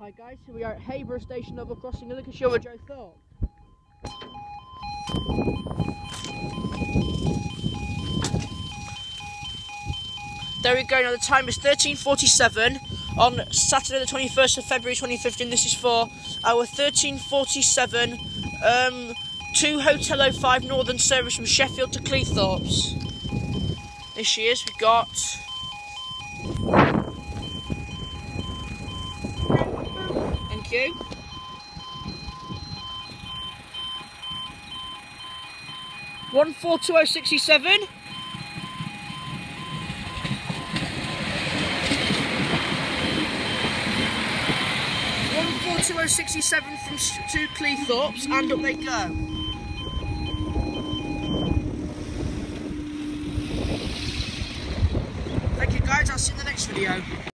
Hi guys, here we are at Habrough Station Level Crossing in Lincolnshire with Joe Thorpe. There we go, now the time is 13:47 on Saturday the 21st of February 2015. This is for our 13:47 to Hotel 05 Northern service from Sheffield to Cleethorpes. There she is, we've got... Thank you. One 42067. 42067 from to Cleethorpes, and up they go. Thank you guys, I'll see you in the next video.